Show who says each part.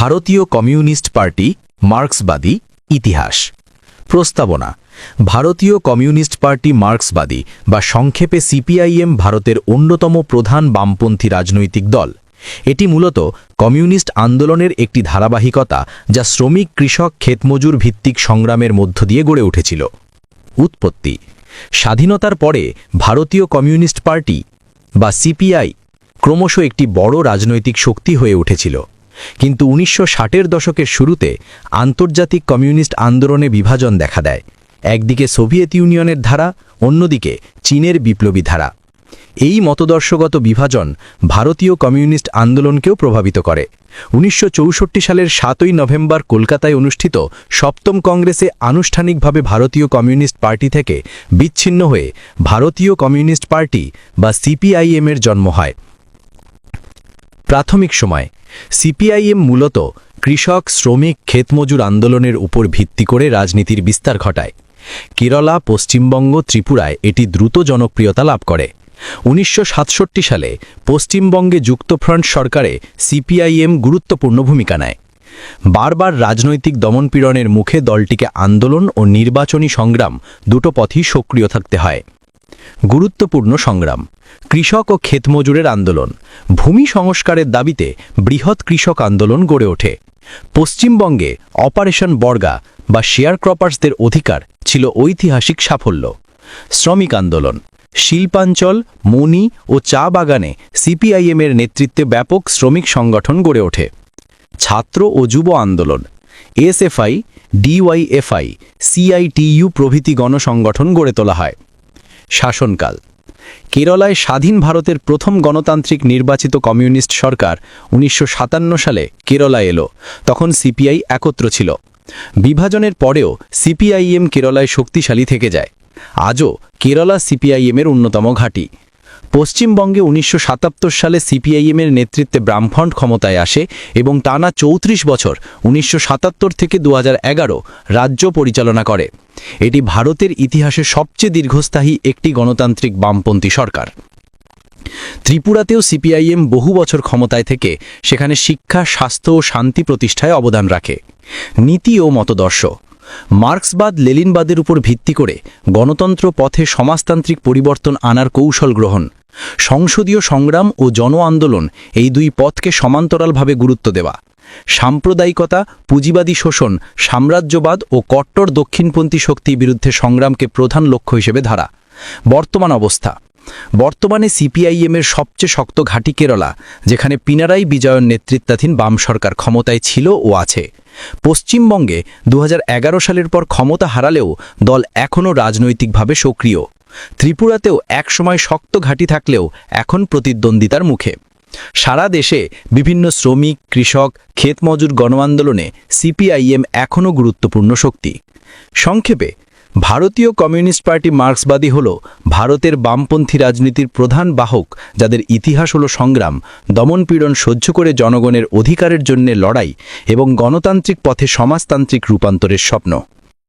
Speaker 1: ভারতীয় communist party মার্ক্সবাদী ইতিহাস। প্রস্তাবনা: ভারতীয় কমিউনিস্ট পার্টি মার্ক্সবাদী বা সংক্ষেপে সিপিআইএম ভারতের অন্যতম প্রধান বামপন্থী রাজনৈতিক দল। এটি মূলত কমিউনিস্ট আন্দোলনের একটি ধারাবাহিকতা, যা শ্রমিক, কৃষক, ক্ষেতমজুর ভিত্তিক সংগ্রামের মধ্য দিয়ে গড়ে উঠেছিল। উৎপত্তি: স্বাধীনতার পরে ভারতীয় কমিউনিস্ট পার্টি বা সিপিআই ক্রমশ একটি বড় রাজনৈতিক শক্তি হয়ে উঠেছিল, কিন্তু 1960-এর দশকের শুরুতে আন্তর্জাতিক কমিউনিস্ট আন্দোলনে বিভাজন দেখা দেয়। একদিকে সোভিয়েত ইউনিয়নের ধারা, অন্যদিকে চীনের বিপ্লবী ধারা। এই মতদর্শগত বিভাজন ভারতীয় কমিউনিস্ট আন্দোলনকেও প্রভাবিত করে। 1964 সালের 7 নভেম্বর কলকাতায় অনুষ্ঠিত সপ্তম কংগ্রেসে আনুষ্ঠানিকভাবে ভারতীয় কমিউনিস্ট পার্টি থেকে বিচ্ছিন্ন হয়ে ভারতীয় কমিউনিস্ট পার্টি বা সিপিআইএম-এর জন্ম হয়। প্রাথমিক সময় সিপিআইএম মূলত কৃষক, শ্রমিক, ক্ষেতমজুর আন্দোলনের উপর ভিত্তি করে রাজনীতির বিস্তার ঘটায়। কেরালা, পশ্চিমবঙ্গ, ত্রিপুরায় এটি দ্রুত জনপ্রিয়তা লাভ করে। 1967 সালে পশ্চিমবঙ্গে যুক্তফ্রন্ট সরকারে সিপিআইএম গুরুত্বপূর্ণ ভূমিকা নেয়। বারবার রাজনৈতিক দমনপীড়নের মুখে দলটিকে আন্দোলন ও নির্বাচনী সংগ্রাম দুটো পথই সক্রিয় থাকতে হয়। গুরুত্বপূর্ণ সংগ্রাম: কৃষক ও ক্ষেতমজুরের আন্দোলন। ভূমি সংস্কারের দাবিতে বৃহৎ কৃষক আন্দোলন গড়ে ওঠে। পশ্চিমবঙ্গে অপারেশন বর্গা বা শেয়ার ক্রপার্সদের অধিকার ছিল ঐতিহাসিক সাফল্য। শ্রমিক আন্দোলন: শিল্পাঞ্চল, মণি ও চা বাগানে সিপিআইএম-এর নেতৃত্বে ব্যাপক শ্রমিক সংগঠন গড়ে ওঠে। ছাত্র ও যুব আন্দোলন: এসএফআই, ডিওয়াইএফআই, সিআইটিইউ প্রভৃতি গণসংগঠন গড়ে তোলা হয়। শাসনকাল: কেরালায় স্বাধীন ভারতের প্রথম গণতান্ত্রিক নির্বাচিত কমিউনিস্ট সরকার 1957 সালে কেরালা এলো। তখন সিপিআই একত্র ছিল। বিভাজনের পরেও সিপিআইএম কেরালায় শক্তিশালী থেকে যায়। আজও কেরালা সিপিআইএম-এর অন্যতম ঘাঁটি। পশ্চিমবঙ্গে 1977 সালে সিপিআইএম-এর নেতৃত্বে বামফ্রন্ট ক্ষমতায় আসে এবং টানা 34 বছর 1977 থেকে 2011 রাজ্য পরিচালনা করে। এটি ভারতের ইতিহাসে সবচেয়ে দীর্ঘস্থায়ী একটি গণতান্ত্রিক বামপন্থী সরকার। ত্রিপুরাতেও সিপিআইএম বহু বছর ক্ষমতায় থেকে সেখানে শিক্ষা, স্বাস্থ্য ও শান্তি প্রতিষ্ঠায় অবদান রাখে। নীতি ও মতদর্শ: মার্ক্সবাদ, লেনিনবাদের উপর ভিত্তি করে গণতন্ত্র পথে সমাজতান্ত্রিক পরিবর্তন আনার কৌশল গ্রহণ। সংসদীয় সংগ্রাম ও জন আন্দোলন, এই দুই পথকে সমান্তরালভাবে গুরুত্ব দেওয়া। সাম্প্রদায়িকতা, পুঁজিবাদী শোষণ, সাম্রাজ্যবাদ ও কট্টর দক্ষিণপন্থী শক্তির বিরুদ্ধে সংগ্রামকে প্রধান লক্ষ্য হিসেবে ধরা। বর্তমান অবস্থা: বর্তমানে সিপিআইএম-এর সবচেয়ে শক্ত ঘাঁটি কেরালা, যেখানে পিনারাই বিজয়ন নেতৃত্বাধীন বাম সরকার ক্ষমতায় ছিল ও আছে। পশ্চিমবঙ্গে 2011 সালের পর ক্ষমতা হারালেও দল এখনও রাজনৈতিকভাবে সক্রিয়। ত্রিপুরাতেও একসময় শক্ত ঘাঁটি থাকলেও এখন প্রতিদ্বন্দ্বিতার মুখে। সারা দেশে বিভিন্ন শ্রমিক, কৃষক, ক্ষেতমজুর গণ আন্দোলনে সিপিআইএম এখনও গুরুত্বপূর্ণ শক্তি। সংক্ষেপে, ভারতীয় কমিউনিস্ট পার্টি মার্ক্সবাদী হল ভারতের বামপন্থী রাজনীতির প্রধান বাহক, যাদের ইতিহাস হল সংগ্রাম, দমনপীড়ন সহ্য করে জনগণের অধিকারের জন্য লড়াই এবং গণতান্ত্রিক পথে সমাজতান্ত্রিক রূপান্তরের স্বপ্ন।